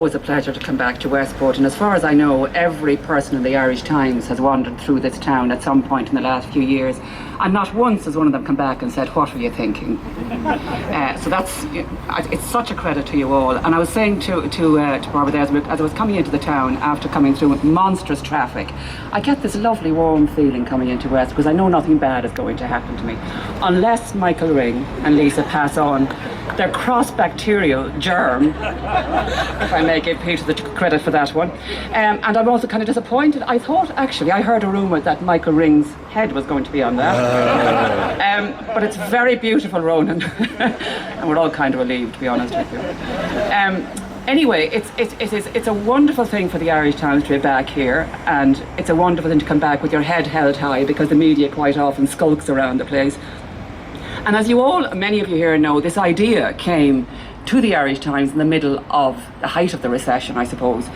Always a pleasure to come back to Westport, and as far as I know, every person in the Irish Times has wandered through this town at some point in the last few years, and not once has one of them come back and said, "What were you thinking?" So it's such a credit to you all. And I was saying to Barbara there, as I was coming into the town after coming through with monstrous traffic, I get this lovely warm feeling coming into West, because I know nothing bad is going to happen to me unless Michael Ring and Lisa pass on their cross-bacterial germ, if I may give Peter the credit for that one. And I'm also kind of disappointed. I heard a rumour that Michael Ring's head was going to be on that. But it's very beautiful, Ronan. And we're all kind of relieved, to be honest with you. Anyway, it's a wonderful thing for the Irish Times to be back here, and it's a wonderful thing to come back with your head held high, because the media quite often skulks around the place. And as many of you here know, this idea came to the Irish Times in the middle of the height of the recession, I suppose.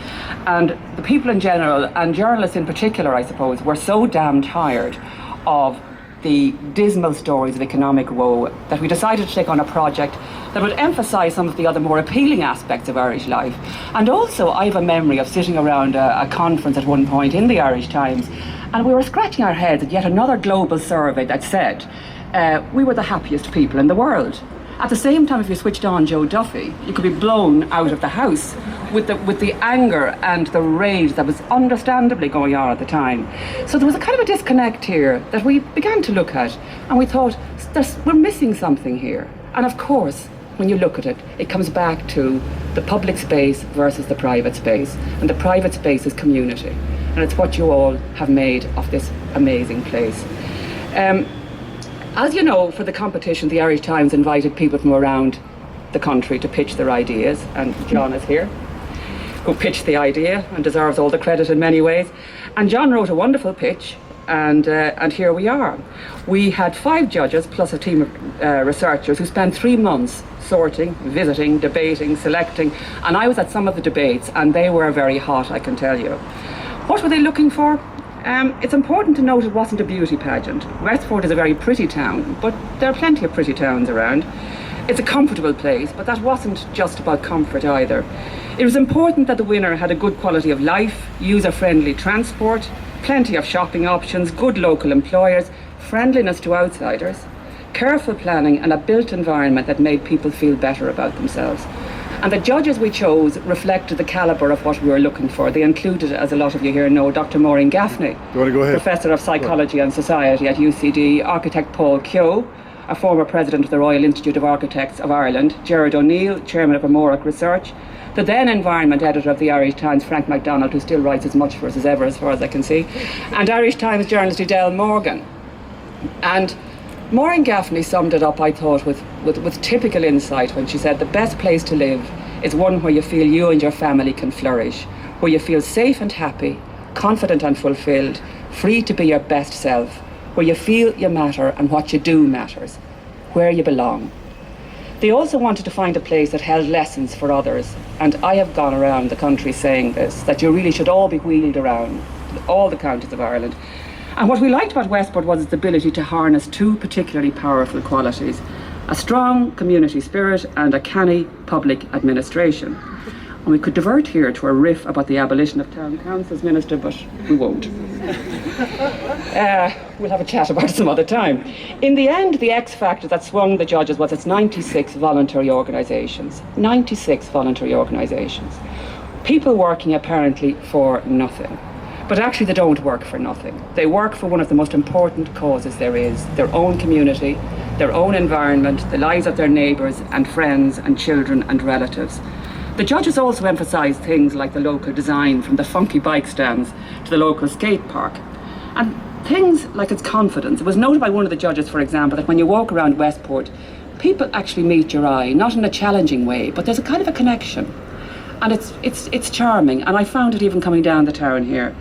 And the people in general, and journalists in particular, I suppose, were so damn tired of the dismal stories of economic woe that we decided to take on a project that would emphasise some of the other more appealing aspects of Irish life. And also, I have a memory of sitting around a conference at one point in the Irish Times, and we were scratching our heads at yet another global survey that said we were the happiest people in the world. At the same time, if you switched on Joe Duffy, you could be blown out of the house with the anger and the rage that was understandably going on at the time. So there was a kind of a disconnect here that we began to look at, and we thought, we're missing something here. And of course, when you look at it, it comes back to the public space versus the private space. And the private space is community. And it's what you all have made of this amazing place. As you know, for the competition, the Irish Times invited people from around the country to pitch their ideas, and John is here, who pitched the idea and deserves all the credit in many ways. And John wrote a wonderful pitch, and here we are. We had 5 judges plus a team of researchers who spent 3 months sorting, visiting, debating, selecting, and I was at some of the debates, and they were very hot, I can tell you. What were they looking for? It's important to note it wasn't a beauty pageant. Westport is a very pretty town, but there are plenty of pretty towns around. It's a comfortable place, but that wasn't just about comfort either. It was important that the winner had a good quality of life, user-friendly transport, plenty of shopping options, good local employers, friendliness to outsiders, careful planning, and a built environment that made people feel better about themselves. And the judges we chose reflected the calibre of what we were looking for. They included, as a lot of you here know, Dr. Maureen Gaffney, Professor of Psychology and Society at UCD, architect Paul Keogh, a former president of the Royal Institute of Architects of Ireland, Gerard O'Neill, chairman of Amórach Research, the then environment editor of the Irish Times, Frank MacDonald, who still writes as much for us as ever, as far as I can see, and Irish Times journalist Edel Morgan. And Maureen Gaffney summed it up, I thought, with typical insight when she said the best place to live is one where you feel you and your family can flourish, where you feel safe and happy, confident and fulfilled, free to be your best self, where you feel you matter and what you do matters, where you belong. They also wanted to find a place that held lessons for others, and I have gone around the country saying this, that you really should all be wheeled around, all the counties of Ireland. And what we liked about Westport was its ability to harness 2 particularly powerful qualities: a strong community spirit and a canny public administration. And we could divert here to a riff about the abolition of town councils, Minister, but we won't. We'll have a chat about it some other time. In the end, the X factor that swung the judges was its 96 voluntary organisations. 96 voluntary organisations. People working apparently for nothing. But actually they don't work for nothing. They work for one of the most important causes there is: their own community, their own environment, the lives of their neighbours and friends and children and relatives. The judges also emphasised things like the local design, from the funky bike stands to the local skate park. And things like its confidence. It was noted by one of the judges, for example, that when you walk around Westport, people actually meet your eye, not in a challenging way, but there's a kind of a connection. And it's charming, and I found it even coming down the town here.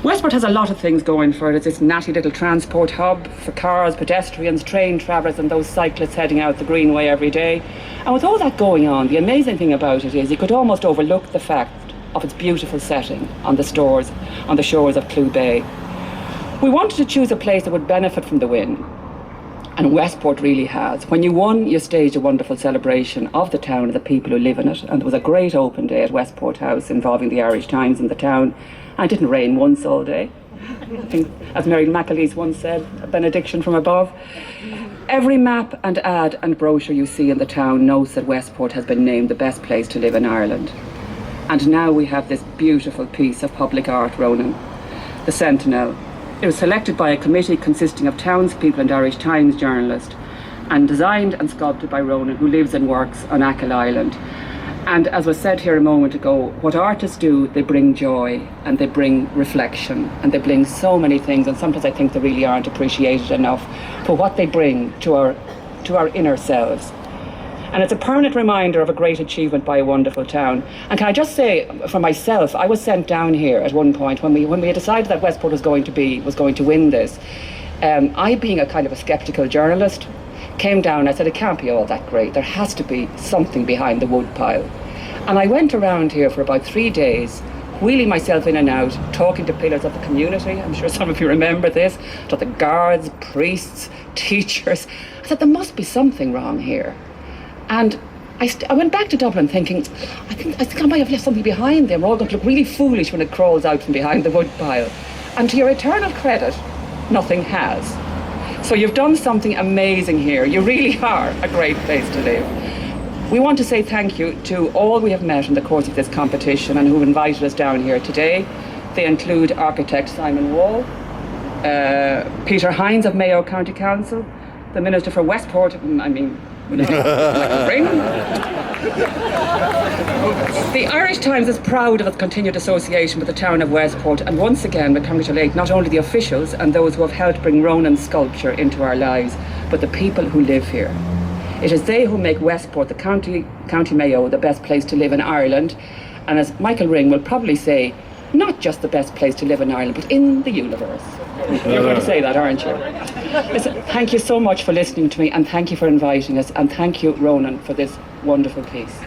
Westport has a lot of things going for it. It's this natty little transport hub for cars, pedestrians, train travellers and those cyclists heading out the Greenway every day. And with all that going on, the amazing thing about it is you could almost overlook the fact of its beautiful setting on the shores of Clew Bay. We wanted to choose a place that would benefit from the wind. And Westport really has. When you won, you staged a wonderful celebration of the town and the people who live in it. And there was a great open day at Westport House involving the Irish Times and the town. And it didn't rain once all day. I think, as Mary McAleese once said, a benediction from above. Every map and ad and brochure you see in the town notes that Westport has been named the best place to live in Ireland. And now we have this beautiful piece of public art, Ronan, the Sentinel. It was selected by a committee consisting of townspeople and Irish Times journalists, and designed and sculpted by Ronan, who lives and works on Achill Island. And as was said here a moment ago, what artists do, they bring joy and they bring reflection and they bring so many things, and sometimes I think they really aren't appreciated enough for what they bring to our inner selves. And it's a permanent reminder of a great achievement by a wonderful town. And can I just say, for myself, I was sent down here at one point when we had decided that Westport was going to win this. I, being a kind of a sceptical journalist, came down. I said, it can't be all that great. There has to be something behind the woodpile. And I went around here for about 3 days, wheeling myself in and out, talking to pillars of the community. I'm sure some of you remember this. To the guards, priests, teachers. I said, there must be something wrong here. And I went back to Dublin thinking, I think I might have left something behind them. We're all going to look really foolish when it crawls out from behind the woodpile. And to your eternal credit, nothing has. So you've done something amazing here. You really are a great place to live. We want to say thank you to all we have met in the course of this competition and who've invited us down here today. They include architect Simon Wall, Peter Hines of Mayo County Council, the Minister for Westport, like a ring. The Irish Times is proud of its continued association with the town of Westport, and once again we congratulate not only the officials and those who have helped bring Ronan's sculpture into our lives, but the people who live here. It is they who make Westport, the County Mayo, the best place to live in Ireland, and as Michael Ring will probably say, not just the best place to live in Ireland, but in the universe. You're going to say that, aren't you? Listen, thank you so much for listening to me, and thank you for inviting us, and thank you, Ronan, for this wonderful piece.